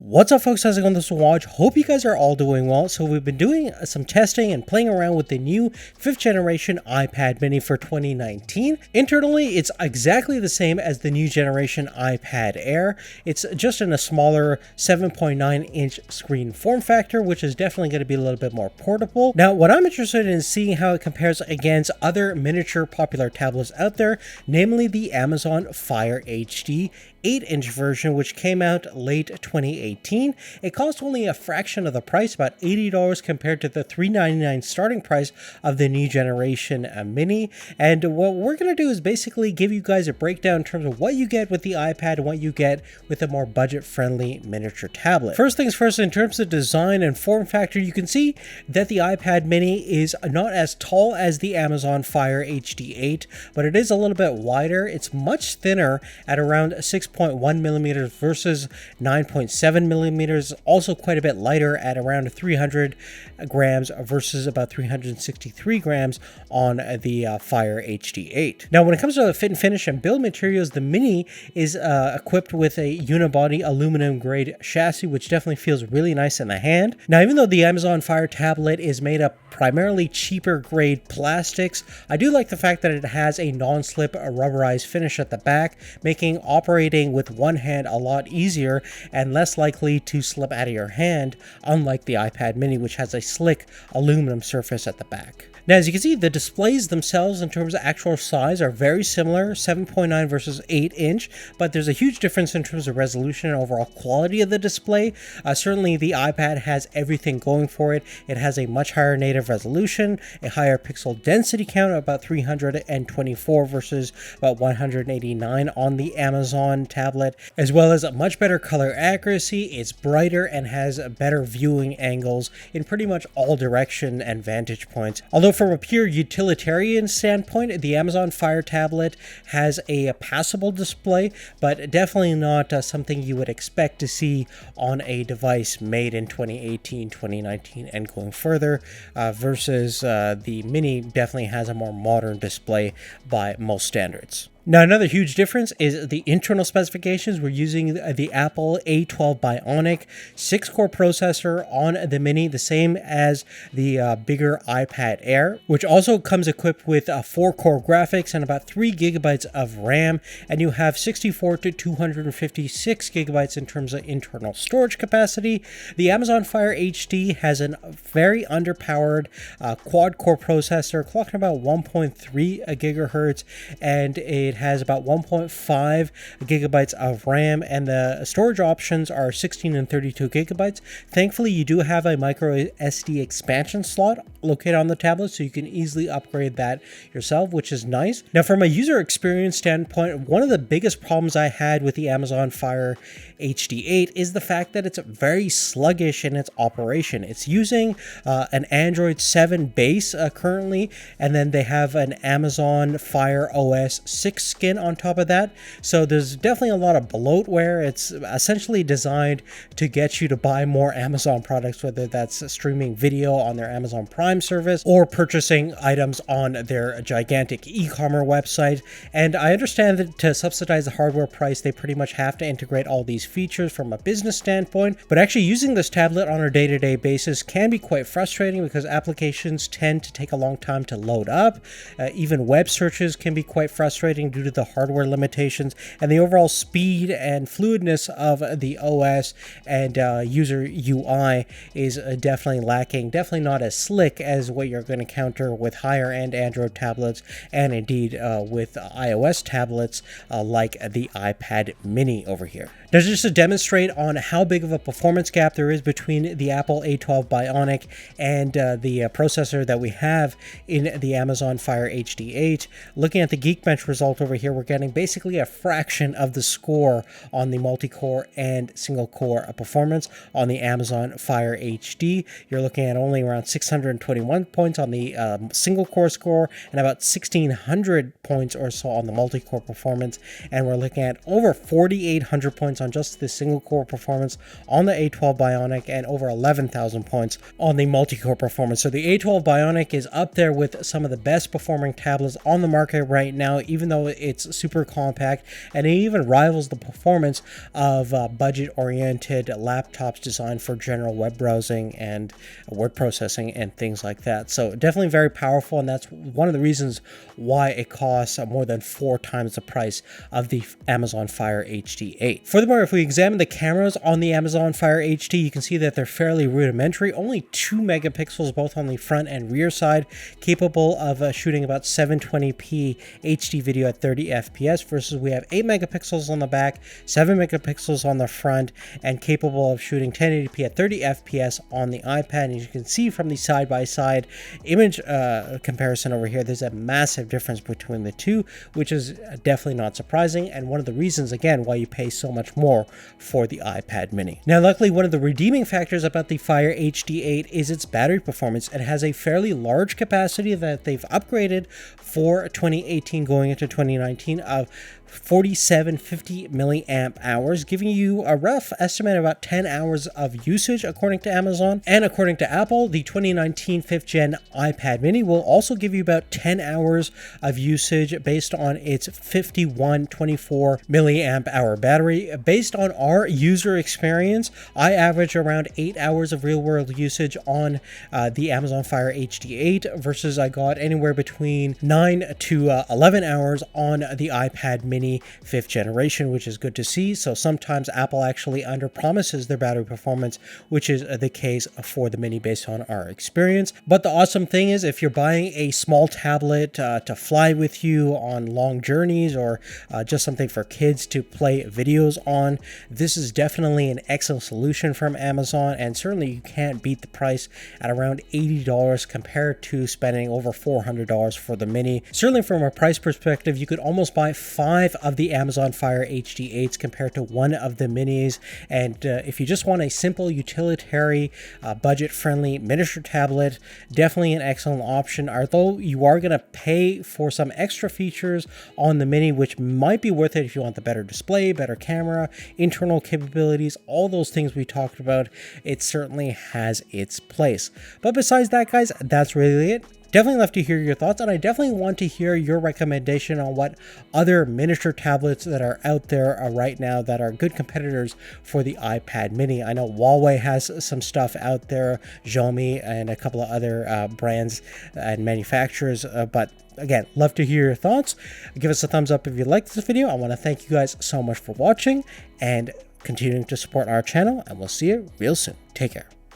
What's up, folks? How's it going? This is Watch. Hope you guys are all doing well. So we've been doing some testing and playing around with the new 5th generation iPad mini for 2019. Internally, it's exactly the same as the new generation iPad Air. It's just in a smaller 7.9-inch screen form factor, which is definitely going to be a little bit more portable. Now, what I'm interested in is seeing how it compares against other miniature popular tablets out there, namely the Amazon Fire HD 8-inch version, which came out late 2018. It cost only a fraction of the price, about $80 compared to the $399 starting price of the new generation mini. And what we're going to do is basically give you guys a breakdown in terms of what you get with the iPad and what you get with a more budget-friendly miniature tablet. First things first, in terms of design and form factor, you can see that the iPad mini is not as tall as the Amazon Fire HD 8, but it is a little bit wider. It's much thinner at around 6.1 millimeters versus 9.7 millimeters, also quite a bit lighter at around 300 grams versus about 363 grams on the Fire HD 8. Now, when it comes to the fit and finish and build materials, the Mini is equipped with a unibody aluminum grade chassis, which definitely feels really nice in the hand. Now, even though the Amazon Fire tablet is made up primarily cheaper grade plastics, I do like the fact that it has a non-slip rubberized finish at the back, making operating with one hand a lot easier and less likely to slip out of your hand, unlike the iPad mini, which has a slick aluminum surface at the back. Now, as you can see, the displays themselves in terms of actual size are very similar, 7.9 versus 8-inch, but there's a huge difference in terms of resolution and overall quality of the display. Certainly, the iPad has everything going for it. It has a much higher native resolution, a higher pixel density count of about 324 versus about 189 on the Amazon tablet, as well as a much better color accuracy. It's brighter and has better viewing angles in pretty much all direction and vantage points. Although from a pure utilitarian standpoint, the Amazon Fire tablet has a passable display, but definitely not something you would expect to see on a device made in 2018, 2019, and going further, versus the Mini definitely has a more modern display by most standards. Now, another huge difference is the internal specifications. We're using the Apple A12 Bionic 6-core processor on the Mini, the same as the bigger iPad Air, which also comes equipped with 4-core graphics and about 3 gigabytes of RAM, and you have 64 to 256 gigabytes in terms of internal storage capacity. The Amazon Fire HD has a very underpowered quad-core processor, clocking about 1.3 gigahertz, and it has about 1.5 gigabytes of RAM, and the storage options are 16 and 32 gigabytes. Thankfully, you do have a micro SD expansion slot located on the tablet, so you can easily upgrade that yourself, which is nice. Now, from a user experience standpoint, one of the biggest problems I had with the Amazon Fire HD 8 is the fact that it's very sluggish in its operation. It's using an Android 7 base currently, and then they have an Amazon Fire OS 6 skin on top of that. So there's definitely a lot of bloatware. It's essentially designed to get you to buy more Amazon products, whether that's streaming video on their Amazon Prime service or purchasing items on their gigantic e-commerce website. And I understand that to subsidize the hardware price, they pretty much have to integrate all these features from a business standpoint. But actually using this tablet on a day-to-day basis can be quite frustrating because applications tend to take a long time to load up. Even web searches can be quite frustrating due to the hardware limitations, and the overall speed and fluidness of the OS and user UI is definitely lacking, definitely not as slick as what you're going to counter with higher end Android tablets and indeed with iOS tablets like the iPad mini over here. Now, just to demonstrate on how big of a performance gap there is between the Apple A12 Bionic and the processor that we have in the Amazon Fire HD 8, looking at the Geekbench result over here, we're getting basically a fraction of the score on the multi-core and single-core performance on the Amazon Fire HD. You're looking at only around 621 points on the single-core score and about 1,600 points or so on the multi-core performance, and we're looking at over 4,800 points on just the single core performance on the A12 Bionic and over 11,000 points on the multi-core performance. So the A12 Bionic is up there with some of the best performing tablets on the market right now, even though it's super compact, and it even rivals the performance of budget-oriented laptops designed for general web browsing and word processing and things like that. So definitely very powerful, and that's one of the reasons why it costs more than 4 times the price of the Amazon Fire HD 8. Furthermore, if we examine the cameras on the Amazon Fire HD, you can see that they're fairly rudimentary, only 2 megapixels both on the front and rear side, capable of shooting about 720p HD video at 30 FPS, versus we have 8 megapixels on the back, 7 megapixels on the front, and capable of shooting 1080p at 30 FPS on the iPad. And you can see from the side-by-side image comparison over here, there's a massive difference between the two, which is definitely not surprising, and one of the reasons, again, why you pay so much more for the iPad mini. Now, luckily, one of the redeeming factors about the Fire HD 8 is its battery performance. It has a fairly large capacity that they've upgraded for 2018 going into 2019 of 4750 milliamp hours, giving you a rough estimate of about 10 hours of usage according to Amazon. And according to Apple, the 2019 5th gen iPad mini will also give you about 10 hours of usage based on its 5124 milliamp hour battery. Based on our user experience, I average around 8 hours of real world usage on the Amazon Fire HD 8 versus I got anywhere between 9 to 11 hours on the iPad mini 5th generation, which is good to see. So sometimes Apple actually under promises their battery performance, which is the case for the mini based on our experience. But the awesome thing is, if you're buying a small tablet to fly with you on long journeys, or just something for kids to play videos on, this is definitely an excellent solution from Amazon, and certainly you can't beat the price at around $80 compared to spending over $400 for the mini. Certainly from a price perspective, you could almost buy 5 of the Amazon Fire HD 8s compared to 1 of the minis. And if you just want a simple utilitarian budget-friendly miniature tablet, definitely an excellent option, although you are going to pay for some extra features on the mini, which might be worth it if you want the better display, better camera, internal capabilities, all those things we talked about. It certainly has its place. But besides that, guys, that's really it. Definitely love to hear your thoughts, and I definitely want to hear your recommendation on what other miniature tablets that are out there right now that are good competitors for the iPad mini. I know Huawei has some stuff out there, Xiaomi, and a couple of other brands and manufacturers, but again, love to hear your thoughts. Give us a thumbs up if you liked this video. I want to thank you guys so much for watching and continuing to support our channel, and we'll see you real soon. Take care.